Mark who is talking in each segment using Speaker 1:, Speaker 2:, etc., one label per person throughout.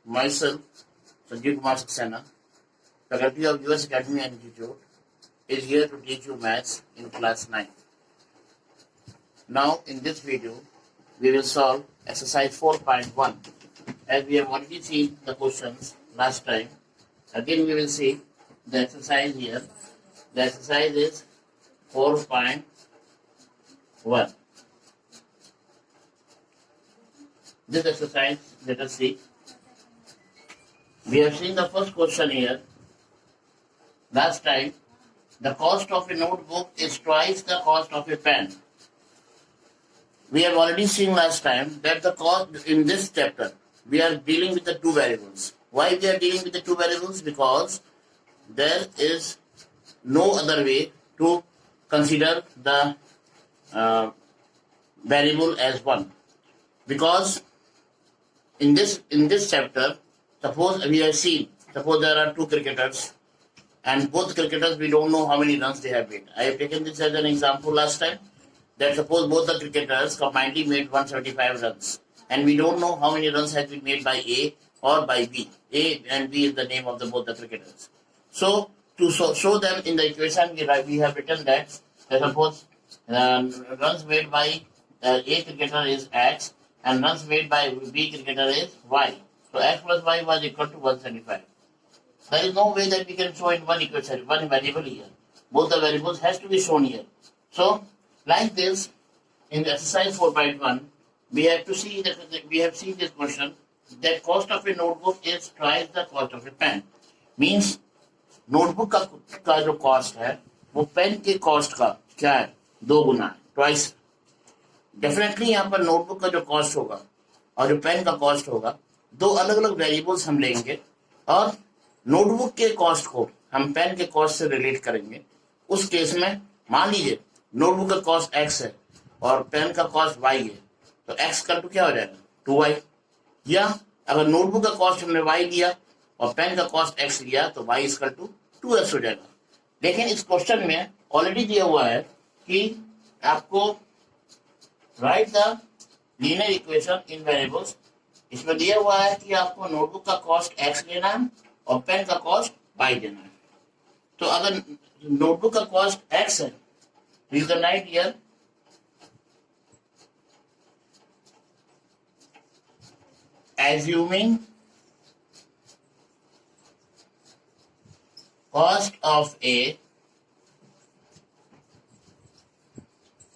Speaker 1: myself, Sanjeev Kumar Saxena, faculty of US Academy and Institute, is here to teach you maths in class 9. Now, in this video, we will solve exercise 4.1. As we have already seen the questions last time, again we will see the exercise here. The exercise is 4.1. This exercise, let us see. We have seen the first question here. Last time, the cost of a notebook is twice the cost of a pen. We have already seen last time that the cost in this chapter, we are dealing with the two variables. Why we are dealing with the two variables? Because there is no other way to consider the variable as one. Because in this chapter, suppose we have seen, suppose there are two cricketers, and both cricketers we don't know how many runs they have made. I have taken this as an example last time, that suppose both the cricketers combinedly made 175 runs, and we don't know how many runs have been made by A or by B. A and B is the name of both the cricketers. So to show them in the equation, we have written that suppose runs made by A cricketer is X, and runs made by B cricketer is Y. So X plus Y was equal to 175. There is no way that we can show in one equation, one variable here. Both the variables has to be shown here. So, like this, in the exercise 4.1, we have to see that we have seen this question that cost of a notebook is twice the cost of a pen. Means notebook का जो cost है, वो pen के cost का क्या है? 2 गुना, twice. Definitely यहाँ पर नोटबुक का जो कॉस्ट होगा और जो पेन का कॉस्ट होगा, दो अलग अलग वेरिएबल्स हम लेंगे और नोटबुक के कॉस्ट को हम पेन के कॉस्ट से रिलेट करेंगे. उस केस में मान लीजिए नोटबुक का कॉस्ट x है और पेन का कॉस्ट y है, तो x का क्या हो जाएगा 2y. या अगर नोटबुक का कॉस्ट हमने y लिया और पेन का कॉस्ट x लिया तो y इक्वल टू 2x हो जाएगा. लेकिन इस क्वेश्चन में ऑलरेडी दिया हुआ है कि आपको right the linear equation in variables. इसमें दिया हुआ है कि आपको नोटबुक का कॉस्ट x लेना है और पेन का कॉस्ट y देना है. तो अगर नोटबुक का कॉस्ट x है, you can write here assuming cost of a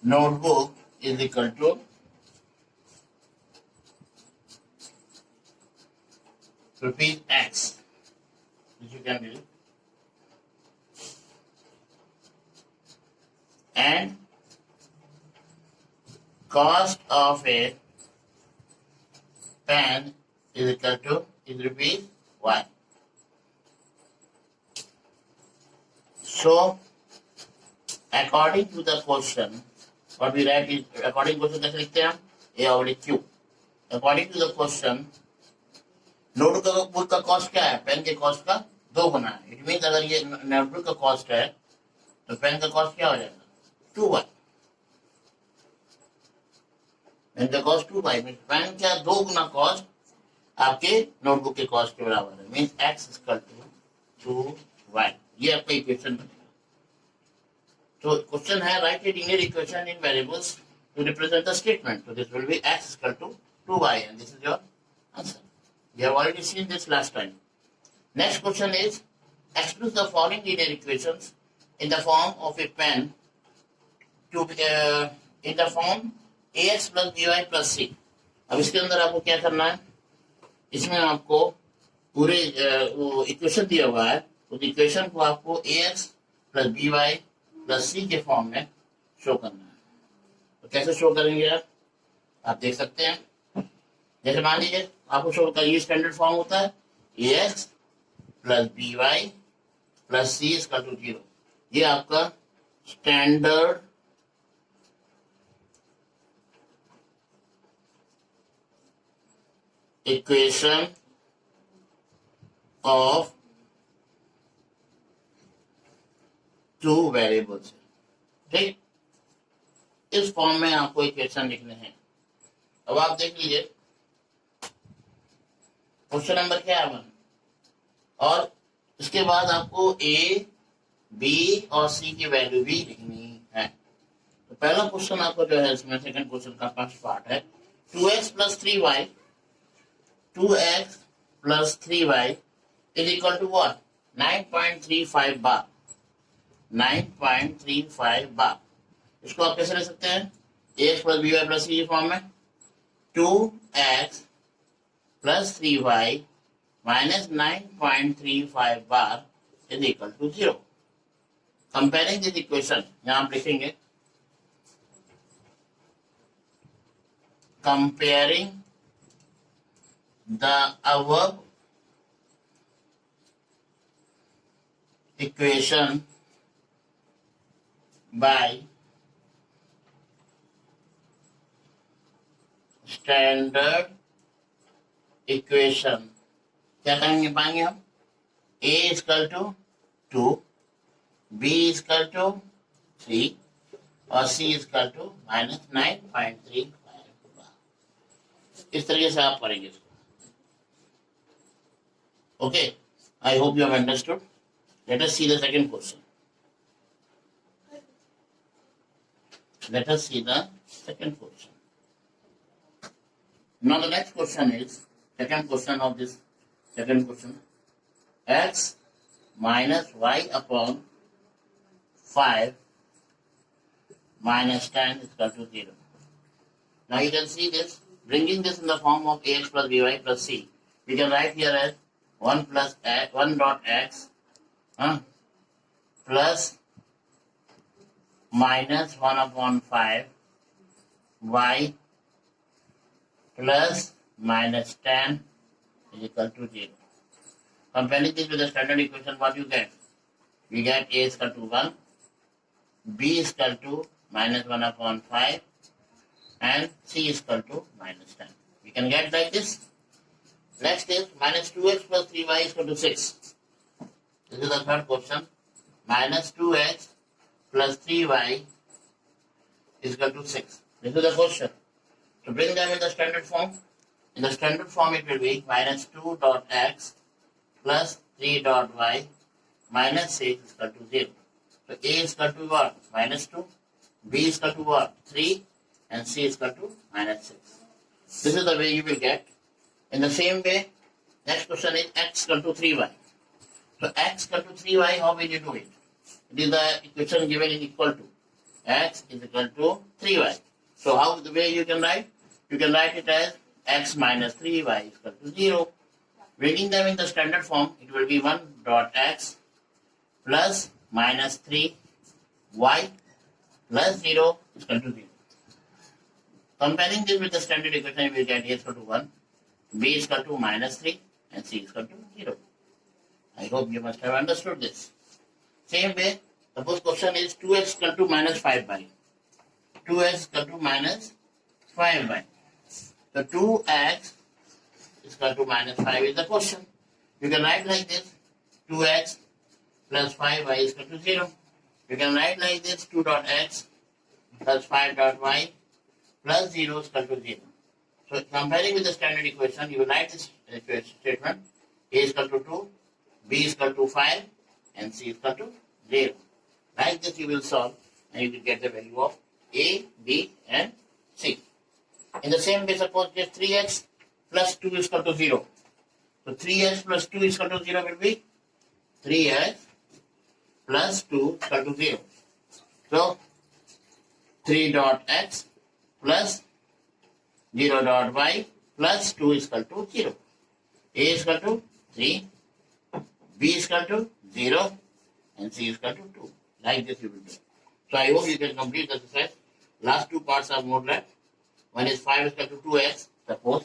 Speaker 1: notebook is equal to rupees X, which you can do, and cost of a pen is equal to rupees Y. So, according to the question, what we write is, according to the question कैसे लिखते हैं हम? A over Q. According to the question, notebook का cost क्या है? Pen के cost का 2 गुना है. इट मीन्स अगर ये नोटबुक का कॉस्ट है तो पेन का कॉस्ट क्या हो जाएगा 2y. पेन का कॉस्ट 2y मीन्स पेन क्या 2 गुना कॉस्ट आपके नोटबुक के कॉस्ट के बराबर है. Means x equal to 2y. ये आपका इक्वेशन बनेगा. तो क्वेश्चन है write a linear equation in variables to represent the statement. So this will be x equal to 2y and this is your answer. We have already seen this last time. Next question is express the following linear equations in the form of a pen to in the form ax plus by plus c. अब इसके अंदर आपको क्या करना है? इसमें आपको पूरे इक्वेशन दिया हुआ है, उस इक्वेशन को आपको ax plus by plus c के फॉर्म में शो करना है. तो कैसे शो करेंगे आप देख सकते हैं. जैसे मान लीजिए आपको शो का ये स्टैंडर्ड फॉर्म होता है ax plus by plus c equal to 0. ये आपका standard equation of two variables है. ठीक, इस फॉर्म में आपको इक्वेशन लिखने हैं. अब आप देख लीजिए क्वेश्चन नंबर क्या है 1। और इसके बाद आपको ए, बी और सी की वैल्यू भी लिखनी है। तो पहला क्वेश्चन आपको जो है इसमें सेकंड क्वेश्चन का फर्स्ट पार्ट है 2x plus 3y 2x plus 3y is equal to what? 9.35 बार 9.35 बार। इसको आप कैसे ले सकते हैं? ax plus by plus c की फॉर्म में 2x plus 3y minus 9.35 bar is equal to 0। Comparing this equation यहां आप लिखेंगे comparing the above equation by standard equation। क्या करेंगे पाएंगे हम? a equal to 2, b equal to 3 और c इक्वल टू -9.35। इस तरीके से आप पढ़ेंगे इसको। Okay, I hope you have understood. Let us see the second question. Let us see the second question. Now the next question is, second question of this second question, x minus y upon 5 minus 10 is equal to 0. Now you can see this, bringing this in the form of ax plus by plus c. We can write here as 1 plus x, 1 dot x plus minus 1 upon 5 y plus minus 10 is equal to 0. Comparing this with the standard equation, what you get? We get a is equal to 1, b is equal to minus 1 upon 5 and c is equal to minus 10. We can get like this. Next is minus 2x plus 3y is equal to 6. This is the third question. Minus 2x plus 3y is equal to 6. This is the question. To bring them in the standard form, in the standard form it will be minus 2 dot x plus 3 dot y minus 6 is equal to 0. So a is equal to what? Minus 2, b is equal to what? 3 and c is equal to minus 6. This is the way you will get. In the same way, next question is x equal to 3y. So x equal to 3y, how will you do it? It is the equation given is equal to x is equal to 3y. So how the way you can write? You can write it as x minus 3y is equal to 0. Bringing them in the standard form, it will be 1 dot x plus minus 3y plus 0 is equal to 0. Comparing this with the standard equation, we will get a is equal to 1, b is equal to minus 3 and c is equal to 0. I hope you must have understood this. Same way, suppose question is 2x equal to minus 5 by. 2x equal to minus 5 by. So 2x is equal to minus 5 is the question. You can write like this, 2x plus 5y is equal to 0. You can write like this, 2 dot x plus 5 dot y plus 0 is equal to 0. So comparing with the standard equation, you will write this statement, a is equal to 2, b is equal to 5 and c is equal to 0. Like this you will solve and you will get the value of a, b and c. In the same way, suppose just 3x plus 2 is equal to 0. So 3x plus 2 is equal to 0 will be 3x plus 2 is equal to 0. So 3 dot x plus 0 dot y plus 2 is equal to 0. A is equal to 3, b is equal to 0 and c is equal to 2. Like this you will do. So I hope you can complete the exercise. Last two parts are more left. One is 5 is equal to 2x, suppose.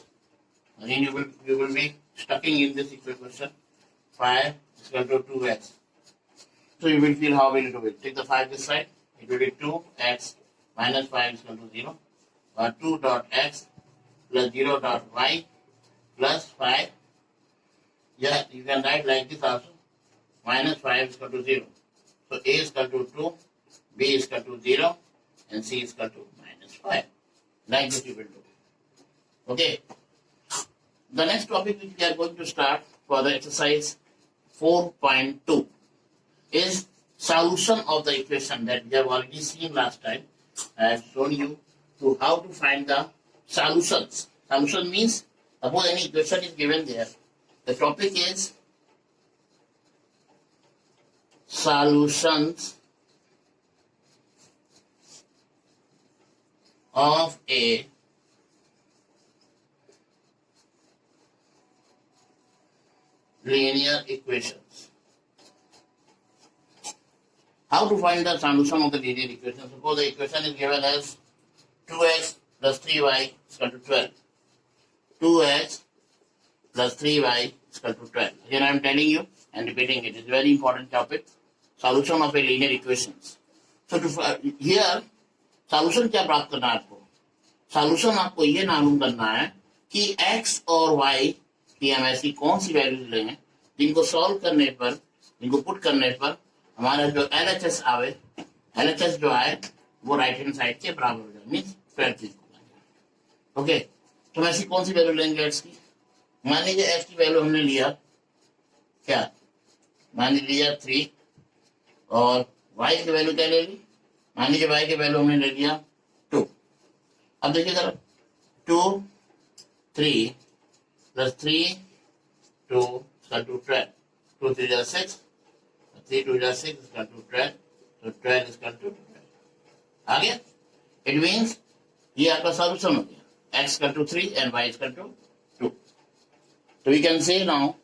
Speaker 1: Again you will be stucking in this equation. 5 is equal to 2x. So you will feel how will you do it. Take the 5 this side. It will be 2x minus 5 is equal to 0. Or 2 dot x plus 0 dot y plus 5. Yeah, you can write like this also. Minus 5 is equal to 0. So a is equal to 2, b is equal to 0 and c is equal to minus 5. Like this you will do. Okay. The next topic which we are going to start for the exercise 4.2 is solution of the equation that we have already seen last time. I have shown you to how to find the solutions. Solution means suppose any equation is given there. The topic is solutions of a linear equations. How to find the solution of the linear equation? Suppose the equation is given as 2x plus 3y is equal to 12. 2x plus 3y is equal to 12. Again I am telling you and repeating it. It's a very important topic. Solution of a linear equations. So here solution क्या प्राप्त करना है आपको? Solution आपको ये मालूम करना है कि x और y की हम ऐसी कौन सी वैल्यूज लें जिनको सॉल्व करने पर, जिनको पुट करने पर हमारा जो LHS आवे, LHS जो आए वो राइट हैंड साइड के बराबर हो जाए, मीन्स 12 ओके। तो हम ऐसी कौन सी वैल्यू लेंगे x की? मान लीजिए x की वैल्यू हमने लिया क्या, मान लीजिए 3 और y की वैल्यू क्या ले ली, मान लीजिए y की वैल्यू हमने ले लिया 2। अब देखिए जरा 2 3 plus 3 2 is equal to 12, 2 3 is 6, 3 2 is 6 is equal to 12, so 12 is equal to 12 आ गया। It means ये आपका solution हो गया, x is equal to 3 and y is equal to 2. So we can say now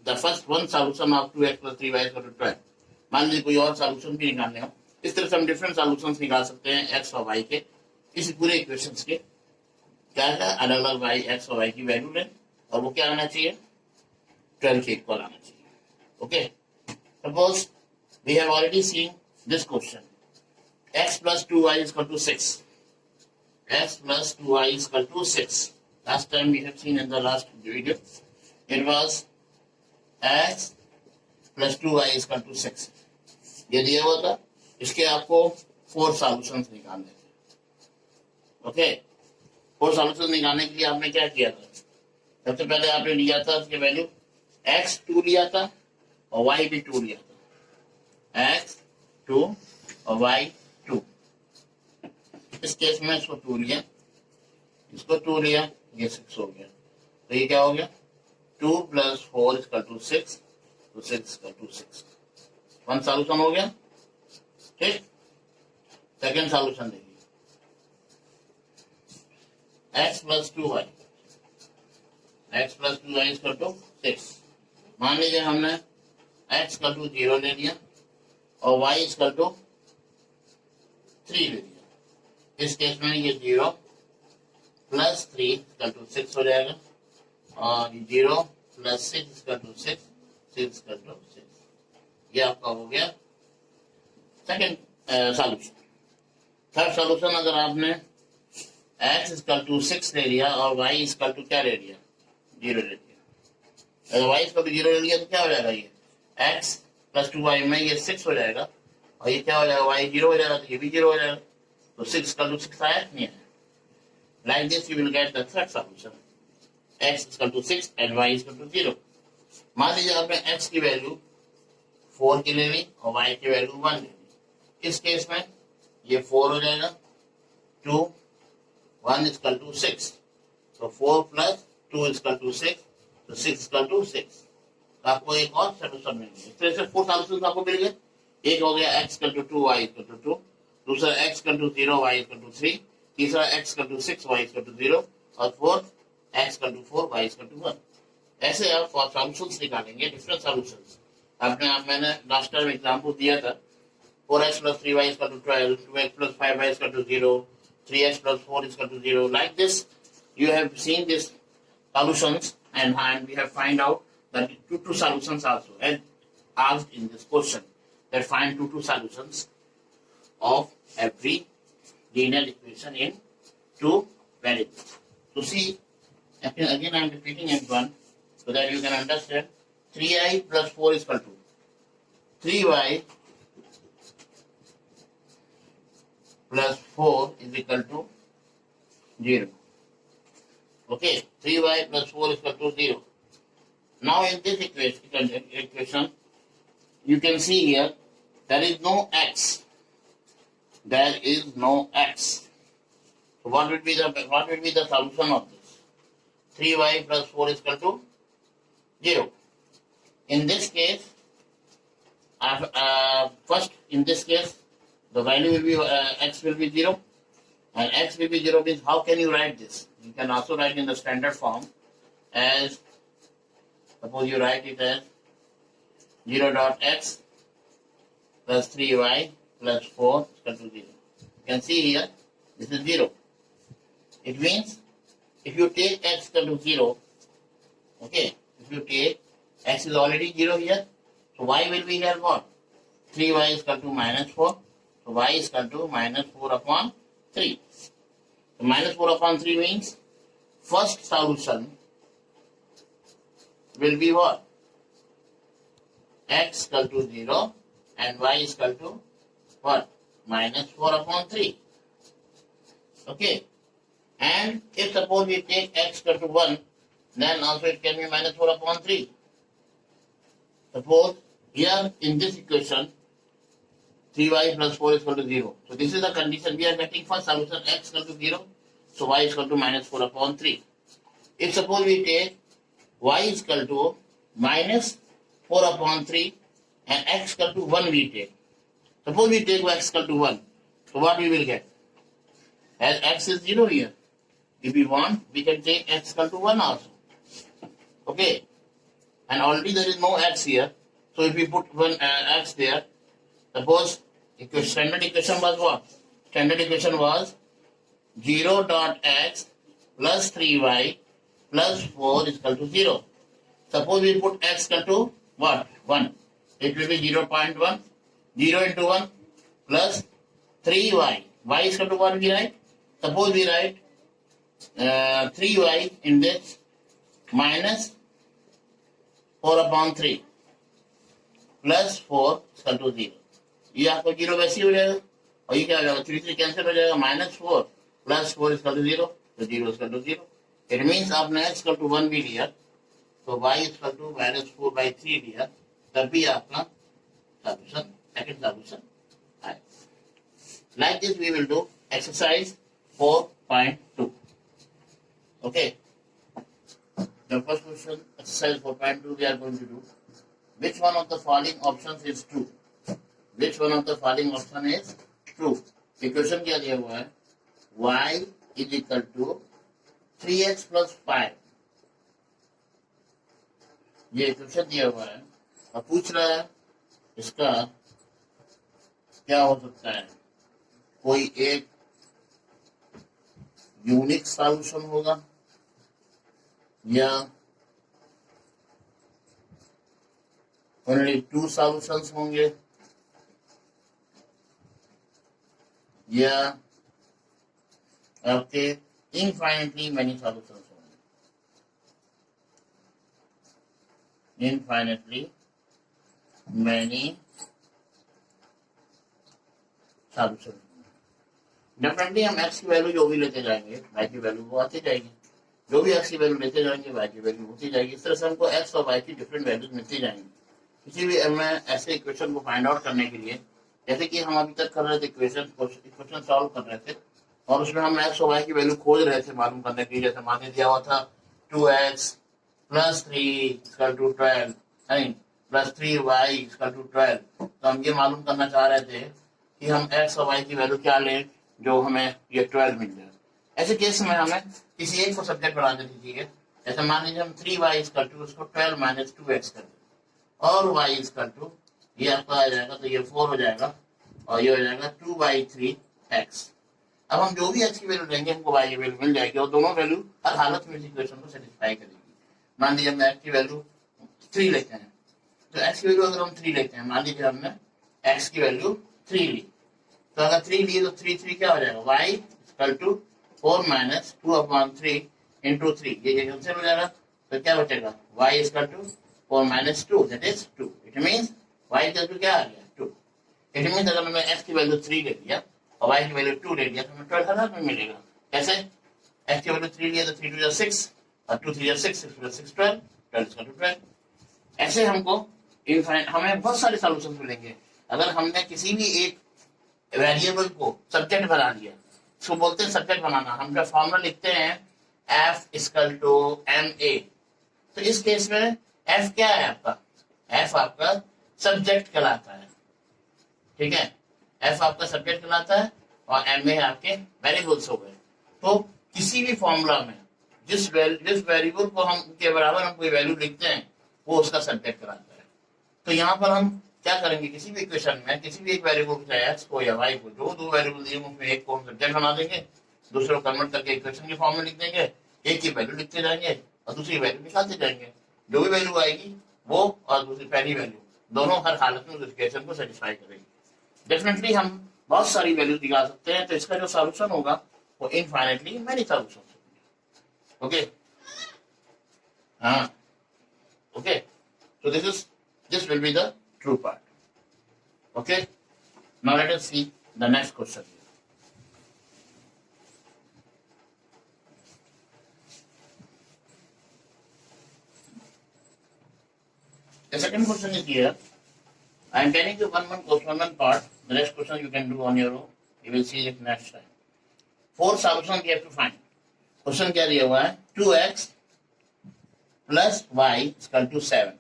Speaker 1: the first one solution of 2x plus 3y is equal to 12. मान लीजिए कोई और solution भी निकालने हो, इस तरह से हम different solutions निकाल सकते हैं x और y के, इस पूरे equations के। क्या है, अलग अलग y x और y की वैल्यू लें और वो क्या आना चाहिए, 12 के इक्वल आना चाहिए। Okay, suppose we have already seen this question, x plus 2y is equal to 6. x plus 2y is equal to 6. Last time we have seen in the last video, it was x plus 2y is equal to 6. ये दिया हुआ था, इसके आपको 4 solutions निकालने थे। Okay, 4 solutions निकालने के लिए आपने क्या किया था? सबसे पहले आपने लिया था उसकी वैल्यू x 2 लिया था और y भी 2 लिया था, x 2 और y 2। इस केस में इसको 2 लिया, इसको 2 लिया, ये 6 हो गया। तो ये क्या हो गया, 2 plus 4 is equal to 6, तो 6 is equal to 6। One solution हो गया। ठीक, सेकेंड सॉल्यूशन देखिए, x plus 2y, x plus 2y is equal to 6। मान लीजिए हमने x equal to 0 ले लिया और y is equal to 3 ले लिया। इस केस में ये 0 plus 3 is equal to 6 हो जाएगा और 0 plus 6 is equal to 6, 6 is equal to 6। ये आपका हो गया सेकेंड सॉल्यूशन। थर्ड सॉल्यूशन, अगर आपने x is equal to 6 ले लिया और y is equal to क्या ले लिया, 0 ले लिया। अगर y is equal to 0 ले लिया तो क्या हो जाएगा, ये x plus 2y में ये 6 हो जाएगा और ये क्या हो जाएगा, y 0 हो जाएगा तो ये भी 0 हो जाएगा। तो 6 is equal to 6 आया नहीं है। Like this you will get the third solution, x is equal to 6 and y is equal to 0। मान लीजिए आपने x की वैल्यू 4 की ले ली और y की वैल्यू 1 ले ली। इस केस में ये 4 हो जाएगा, 2 1 is equal to 6, so 4 plus 2 is equal to 6, so 6 is equal to 6। आपको एक और सोल्यूशन मिल गया। इस तरह से 4 सॉल्यूशंस आपको मिल गए। एक हो गया x equal to 2 y equal to 2, दूसरा x equal to 0 y equal to 3, तीसरा x equal to 6 y equal to 0 और fourth x equal to 4 y equal to 1। ऐसे आप सॉल्यूशंस निकालेंगे, डिफरेंट सॉल्यूशंस। मैंने लास्ट टाइम एग्जांपल दिया था, 4x plus 3y is equal to 12, 2x plus 5y is equal to 0, 3x plus 4 is equal to 0. Like this, you have seen these solutions and we have find out that two solutions also and asked in this question that find two solutions of every linear equation in two variables. So see, again I am repeating it one so that you can understand. 3i plus 4 is equal to 3y plus 4 is equal to 0. Okay, 3y plus 4 is equal to 0. Now in this equation, you can see here, there is no x. There is no x. So what will be the solution of this? 3y plus 4 is equal to 0. In this case, first in this case, the value will be x will be 0, and x will be 0 means how can you write this? You can also write in the standard form as, suppose you write it as 0 dot x plus 3y plus 4 is equal to 0. You can see here, this is 0. It means if you take x equal to 0, okay, if you take x is already 0 here, so y will be here what? 3y is equal to minus 4. So y is equal to minus 4 upon 3. So minus 4 upon 3 means first solution will be what? X equal to 0 and y is equal to what? Minus 4 upon 3. Okay. And if suppose we take x equal to 1, then also it can be minus 4 upon 3. Suppose here in this equation, 3y plus 4 is equal to 0. So this is the condition we are getting for solution x equal to 0. So y is equal to minus 4 upon 3. If suppose we take y is equal to minus 4 upon 3 and x equal to 1 we take. Suppose we take x equal to 1. So what we will get? As x is 0 here. If we want, we can take x equal to 1 also. Okay. And already there is no x here. So if we put one x there, suppose standard equation was what? Standard equation was 0 dot x plus 3y plus 4 is equal to 0. Suppose we put x equal to what? 1. It will be 0.1. 0 into 1 plus 3y. Y is equal to 1 we write. Suppose we write 3y in this minus 4 upon 3 plus 4 is equal to 0. ये आपको 0 वैसे ही हो जाएगा और ये क्या हो जाएगा 3 कैंसिल हो जाएगा minus 4 plus 4 is equal to 0 तो 0 is equal to 0. It means आपने x equal to 1 भी लिया तो y is equal to minus 4 by 3 लिया तब भी आपका solution second solution आएगा. Like this we will do exercise 4.2. Okay. The first question, exercise 4.2, we are going to do. Which one of the following options is true? Which one of the following option is true? Equation क्या दिया हुआ है? Y is equal to 3x plus 5. ये equation दिया हुआ है और पूछ रहा है इसका क्या हो सकता है? कोई एक यूनिक सॉल्यूशन होगा या ओनली 2 सॉल्यूशंस होंगे या आपके इनफाइनेटली मैनी सॉल्यूशंस होंगे. Infinitely many solution. डेफिनेटली हम एक्स की वैल्यू जो भी लेते जाएंगे वाई की वैल्यू वो आती जाएगी. जो भी एक्स की वैल्यू लेते जाएंगे वाई की वैल्यू होती जाएगी. इस तरह से हमको एक्स और वाई की डिफरेंट वैल्यूज मिलती जाएंगी. किसी भी में ऐसे इक्वेशन को फाइंड आउट करने के लिए जैसे कि हम अभी तक कर रहे थे इक्वेशन सॉल्व कर रहे थे और उसमें हम एक्स और वाई की वैल्यू खोज रहे थे मालूम करने के लिए. जैसे मान दिया हुआ था 2x plus 3 इक्वल टू 12 नहीं प्लस 3y इक्वल टू 12. तो हम ये मालूम करना चाह रहे थे कि हम एक्स और वाई की वैल्यू क्या लें जो हमें ये 12 मिल जाए. ऐसे केस में हमें किसी एक को सब्जेक्ट बना दे दीजिए. जैसे मान लीजिए हम 3y इक्वल टू उसको 12 माइनस 2x कर दें और y इक्वल टू ये आपका आ जाएगा तो ये 4 हो जाएगा और ये हो जाएगा 2/3x. अब हम जो भी x की वैल्यू लेंगे हमको y की वैल्यू मिल जाएगी और दोनों वैल्यू हर हालत में इस इक्वेशन को सेटिस्फाई करेगी. मान लीजिए हम x की वैल्यू 3 लेते हैं तो x की वैल्यू अगर हम 3 लेते हैं मान लीजिए हमने x की वैल्यू 3 ली तो अगर 3 लिए तो 3 क्या हो जाएगा y equal to 4 minus 2/3 into 3 ये कैंसिल हो जाएगा तो क्या बचेगा y equal to 4 minus 2 that is 2. It means y equal to क्या आ गया 2. इट मींस अगर मैंने x की वैल्यू 3 ले लिया और y की वैल्यू 2 ले लिया तो हमें 12,000 में मिलेगा. कैसे? x की वैल्यू 3 लिया तो 3 2 6 और 2 3 6 6 2 6 12 12 इक्वल टू 12। ऐसे हमको इनफाइनाइट हमें बहुत सारे सॉल्यूशन मिलेंगे अगर हमने किसी भी एक वेरिएबल को सब्जेक्ट बना लिया। इसको बोलते हैं सब्जेक्ट बनाना। हम जब फॉर्मूला लिखते हैं f इक्वल टू ma, तो इस केस में f क्या है आपका? f आपका सब्जेक्ट कहलाता है, ठीक है। f आपका सब्जेक्ट कहलाता है और ma आपके वेरिएबल्स हो गए। तो किसी भी फॉर्मूला में जिस वेरिएबल को हम के बराबर हम कोई वैल्यू लिखते हैं वो उसका सब्जेक्ट कहलाता है। तो यहाँ पर हम क्या करेंगे, किसी भी इक्वेशन में किसी भी एक वेरिएबल चाहे x को या y को, जो दो वेरिएबल दिए उसमें एक को हम सब्जेक्ट बना देंगे, दूसरे को कन्वर्ट करके इक्वेशन के फॉर्म में लिख देंगे, एक की वैल्यू लिखते जाएंगे और दूसरी वैल्यू निकालते जाएंगे। जो भी वैल्यू आएगी वो और दूसरी पहली वैल्यू दोनों हर हालत में उस इक्वेशन को सेटिस्फाई करेगी। डेफिनेटली हम बहुत सारी वैल्यू निकाल सकते हैं। तो इसका जो सॉल्यूशन होगा वो इनफाइनाइटली मेनी सॉल्यूशन होंगे। ओके, हाँ, okay. So this will be the true part. Okay. Now let us see the next question. The second question is here. I am telling you one question, one part. The next question you can do on your own. You will see it next time. 4 solutions we have to find. Question क्या दिया हुआ है? 2x plus y is equal to 7.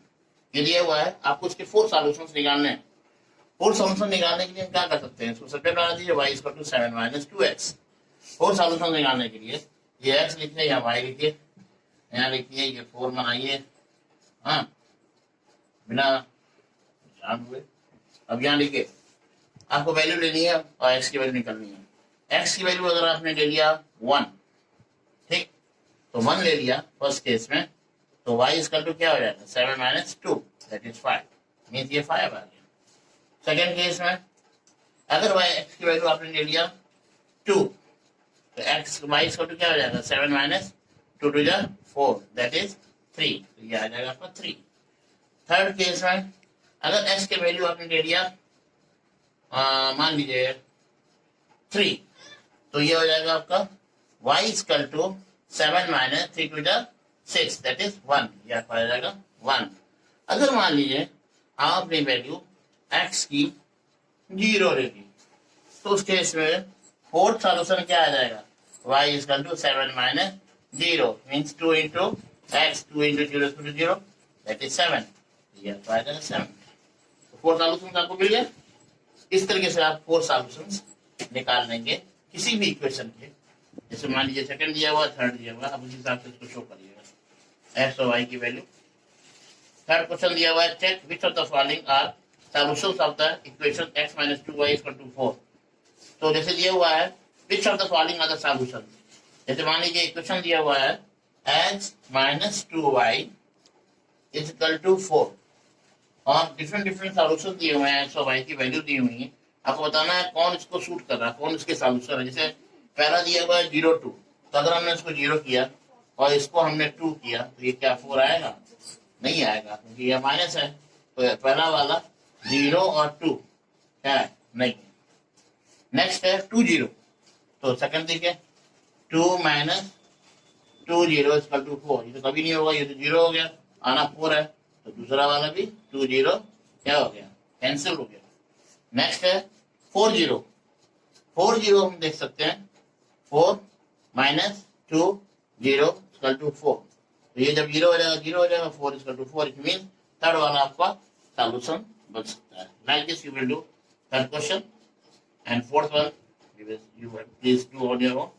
Speaker 1: ये दिया हुआ है, आपको इसके 4 सॉल्यूशंस निकालने हैं। 4 सॉल्यूशन निकालने के लिए हम क्या कर सकते हैं, इसको सब्जेक्ट बना दीजिए y equal to 7 minus 2x। 4 solution निकालने के लिए ये x लिखिए या y लिखिए, यहाँ लिखिए, ये 4 बनाइए, हाँ, बिना शाम हुए। अब यहाँ लिखिए, आपको वैल्यू लेनी है और x की वैल्यू निकालनी है। x की वैल्यू अगर आपने ले लिया 1, ठीक, तो 1 ले लिया फर्स्ट केस में, तो y इक्वल टू क्या हो जाएगा? 7 माइनस 2 दैट इज 5, मीन्स ये 5 आ गया। सेकेंड केस में अगर x की वैल्यू आपने ले लिया 2, तो y इक्वल टू क्या हो जाएगा? 7 माइनस 2 टू जा 4 दैट इज 3, तो ये आ जाएगा आपका 3। थर्ड केस में अगर x की वैल्यू आपने ले लिया मान लीजिए 3, तो ये हो जाएगा आपका y इक्वल टू 7 माइनस 3 टू जा 6 दैट इज 1, यह आ जाएगा 1। अगर मान लीजिए आपने वैल्यू x की 0 ले ली, तो उस केस में फोर्थ सॉल्यूशन क्या आ जाएगा? y equal to 7 minus 0 means 2 into x, 2 into 0 टू 0 दैट इज 7, यह आ जाएगा 7। तो 4 सॉल्यूशन आपको मिल गया। इस तरीके से आप 4 सॉल्यूशन निकाल लेंगे किसी भी इक्वेशन के। जैसे मान लीजिए सेकंड दिया हुआ, थर्ड दिया हुआ, अब उस हिसाब से इसको शो करिएगा x और y की वैल्यू। थर्ड क्वेश्चन दिया हुआ है, check which of the following are solutions of the equation x minus 2y equal to 4। तो जैसे दिया हुआ है which of the following are the solution, जैसे मान लीजिए इक्वेशन दिया हुआ है x minus 2y is equal to 4 और डिफरेंट सॉल्यूशन दिए हुए हैं, x और y की वैल्यू दी हुई है। आपको बताना है कौन इसको सूट कर रहा है, कौन इसके सॉल्यूशन है। जैसे पहला दिया हुआ है 0 2, तो अगर हमने इसको 0 किया और इसको हमने 2 किया तो ये क्या 4 आएगा? नहीं आएगा, क्योंकि ये माइनस है। तो पहला वाला 0 और 2 क्या है? नहीं। नेक्स्ट है 2 0, तो सेकंड देखिए 2 माइनस 2 0 इक्वल टू 4, ये तो कभी नहीं होगा, ये तो 0 हो गया, आना 4 है, तो दूसरा वाला भी 2 0 क्या हो गया? कैंसिल हो गया। नेक्स्ट है 4 0, 4 0 हम देख सकते हैं 4 माइनस 2 0 इक्वल टू 4, तो ये जब 0 हो जाएगा 0 हो जाएगा, 4 equal to 4, it mean third वाला आपका सॉल्यूशन बन सकता है। Like this you will do third question and fourth one you will please do on your own.